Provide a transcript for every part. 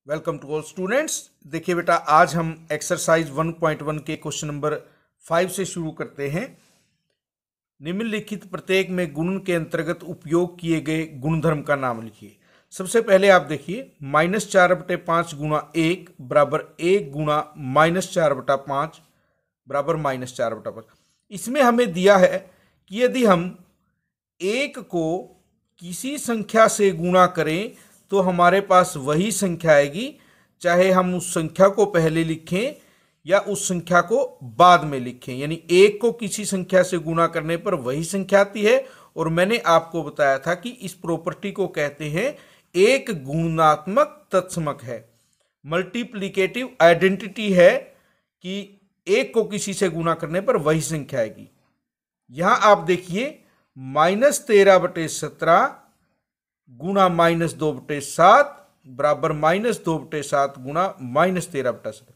Welcome to all students. देखिए बेटा, आज हम एक्सरसाइज 1.1 के क्वेश्चन नंबर 5 से शुरू करते हैं। निम्नलिखित प्रत्येक में गुणन के अंतर्गत उपयोग किए गए गुणधर्म का नाम लिखिए। सबसे पहले आप देखिए -4/5 गुणा 1 बराबर 1 गुणा -4/5 बराबर -4/5। इसमें हमें दिया है कि यदि हम 1 को किसी संख्या से गुणा करें तो हमारे पास वही संख्या आएगी, चाहे हम उस संख्या को पहले लिखें या उस संख्या को बाद में लिखें। यानी 1 को किसी संख्या से गुणा करने पर वही संख्या आती है। और मैंने आपको बताया था कि इस प्रॉपर्टी को कहते हैं एक गुणात्मक तत्समक है, मल्टीप्लिकेटिव आइडेंटिटी है कि 1 को किसी से गुणा करने पर वही संख्या आएगी। यहां आप देखिए -13/17 गुणा -2/7 बराबर -2/7 गुणा -13/17।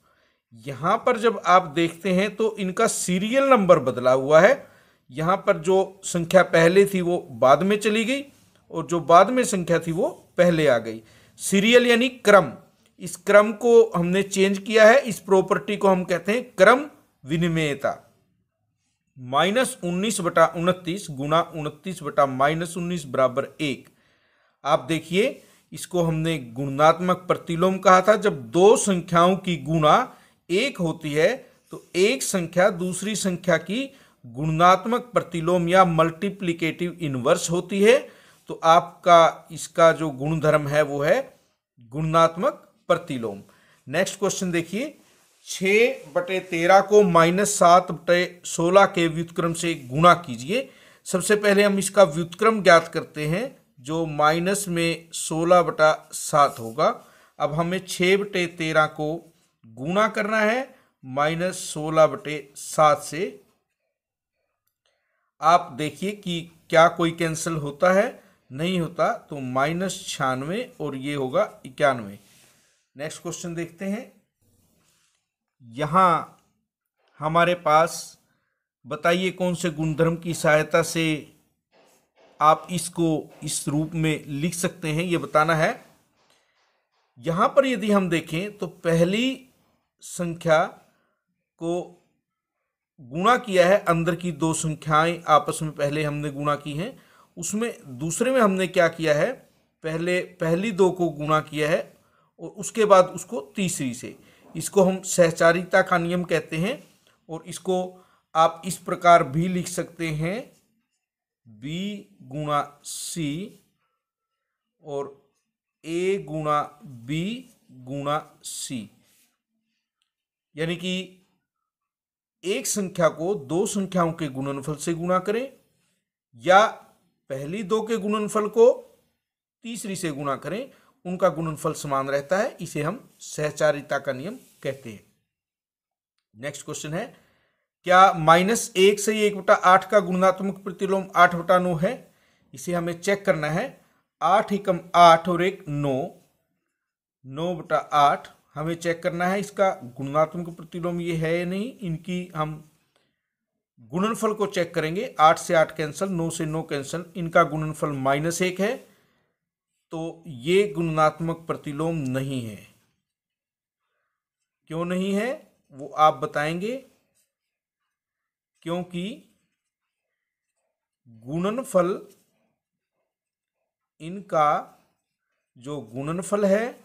यहां पर जब आप देखते हैं तो इनका सीरियल नंबर बदला हुआ है। यहां पर जो संख्या पहले थी वो बाद में चली गई और जो बाद में संख्या थी वो पहले आ गई। सीरियल यानी क्रम, इस क्रम को हमने चेंज किया है। इस प्रॉपर्टी को हम कहते हैं क्रम विनिमेयता। -19/29 गुणा 29/-19 बराबर 1। आप देखिए, इसको हमने गुणात्मक प्रतिलोम कहा था। जब दो संख्याओं की गुणा 1 होती है तो एक संख्या दूसरी संख्या की गुणात्मक प्रतिलोम या मल्टीप्लिकेटिव इनवर्स होती है। तो आपका इसका जो गुणधर्म है वो है गुणात्मक प्रतिलोम। नेक्स्ट क्वेश्चन देखिए, 6/13 को -7/16 के व्युत्क्रम से गुणा कीजिए। सबसे पहले हम इसका व्युत्क्रम ज्ञात करते हैं, जो माइनस में 16/7 होगा। अब हमें 6/13 को गुणा करना है -16/7 से। आप देखिए कि क्या कोई कैंसिल होता है, नहीं होता, तो -96 और ये होगा 91। नेक्स्ट क्वेश्चन देखते हैं। यहां हमारे पास बताइए कौन से गुणधर्म की सहायता से आप इसको इस रूप में लिख सकते हैं, ये बताना है। यहां पर यदि हम देखें तो पहली संख्या को गुणा किया है, अंदर की दो संख्याएं आपस में पहले हमने गुणा की हैं। उसमें दूसरे में हमने क्या किया है, पहले पहली दो को गुणा किया है और उसके बाद उसको तीसरी से। इसको हम सहचारिता का नियम कहते हैं। और इसको आप इस प्रकार भी लिख सकते हैं, b गुणा c और a गुणा b गुणा c। यानी कि एक संख्या को दो संख्याओं के गुणनफल से गुणा करें या पहली दो के गुणनफल को तीसरी से गुणा करें, उनका गुणनफल समान रहता है। इसे हम सहचारिता का नियम कहते हैं। नेक्स्ट क्वेश्चन है, क्या -1 से 1/8 का गुणात्मक प्रतिलोम 8/9 है? इसे हमें चेक करना है। 8 एकम 8 और 1 9, 9/8 हमें चेक करना है इसका गुणात्मक प्रतिलोम ये है या नहीं। इनकी हम गुणनफल को चेक करेंगे। 8 से 8 कैंसिल, 9 से 9 कैंसिल, इनका गुणनफल -1 है, तो ये गुणात्मक प्रतिलोम नहीं है। क्यों नहीं है वो आप बताएंगे, क्योंकि गुणनफल, इनका जो गुणनफल है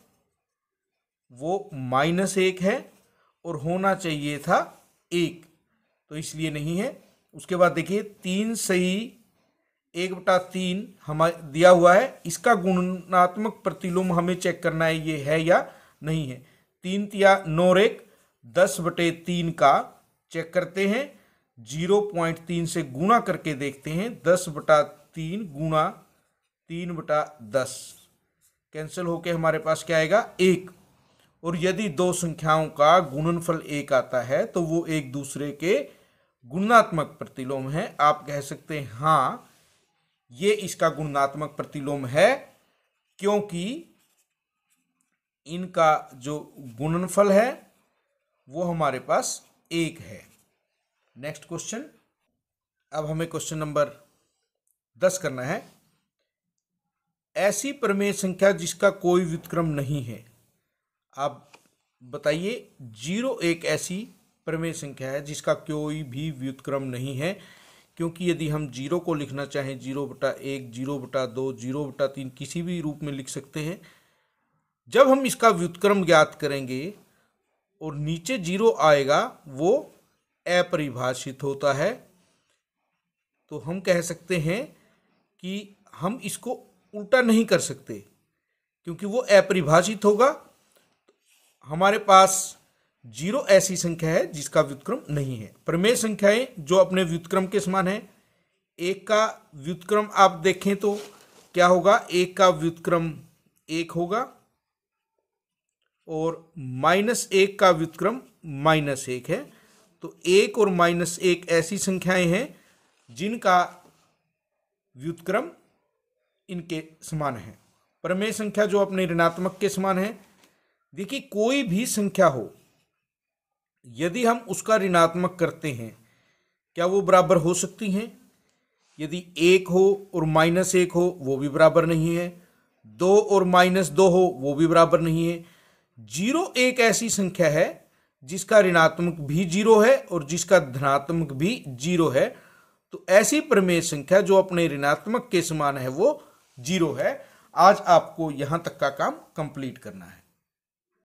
वो -1 है और होना चाहिए था 1, तो इसलिए नहीं है। उसके बाद देखिए 3 सही 1/3 हमें दिया हुआ है, इसका गुणात्मक प्रतिलोम हमें चेक करना है ये है या नहीं है। 3 तिया 9 और 1 10/3 का चेक करते हैं। 0.3 से गुणा करके देखते हैं। 10/3 गुणा 3/10 कैंसिल होके हमारे पास क्या आएगा 1। और यदि दो संख्याओं का गुणनफल 1 आता है तो वो एक दूसरे के गुणात्मक प्रतिलोम है। आप कह सकते हैं हाँ ये इसका गुणात्मक प्रतिलोम है, क्योंकि इनका जो गुणनफल है वो हमारे पास 1 है। नेक्स्ट क्वेश्चन, अब हमें क्वेश्चन नंबर 10 करना है। ऐसी प्रमेय संख्या जिसका कोई व्युत्क्रम नहीं है, आप बताइए, 0 एक ऐसी प्रमेय संख्या है जिसका कोई भी व्युत्क्रम नहीं है, क्योंकि यदि हम 0 को लिखना चाहें 0/1, 0/2, 0/3 किसी भी रूप में लिख सकते हैं। जब हम इसका व्युत्क्रम ज्ञात करेंगे और नीचे 0 आएगा वो अपरिभाषित होता है, तो हम कह सकते हैं कि हम इसको उल्टा नहीं कर सकते क्योंकि वो अपरिभाषित होगा। हमारे पास 0 ऐसी संख्या है जिसका व्युत्क्रम नहीं है। प्रमेय संख्याएं जो अपने व्युत्क्रम के समान है, 1 का व्युत्क्रम आप देखें तो क्या होगा, 1 का व्युत्क्रम 1 होगा और -1 का व्युत्क्रम -1 है। तो 1 और -1 ऐसी संख्याएं हैं जिनका व्युत्क्रम इनके समान है। प्रमेय संख्या जो अपने ऋणात्मक के समान है, देखिए कोई भी संख्या हो, यदि हम उसका ऋणात्मक करते हैं क्या वो बराबर हो सकती हैं? यदि 1 हो और -1 हो वो भी बराबर नहीं है, 2 और -2 हो वो भी बराबर नहीं है। 0 एक ऐसी संख्या है जिसका ऋणात्मक भी 0 है और जिसका धनात्मक भी 0 है। तो ऐसी प्रमेय संख्या जो अपने ऋणात्मक के समान है वो 0 है। आज आपको यहां तक का काम कंप्लीट करना है।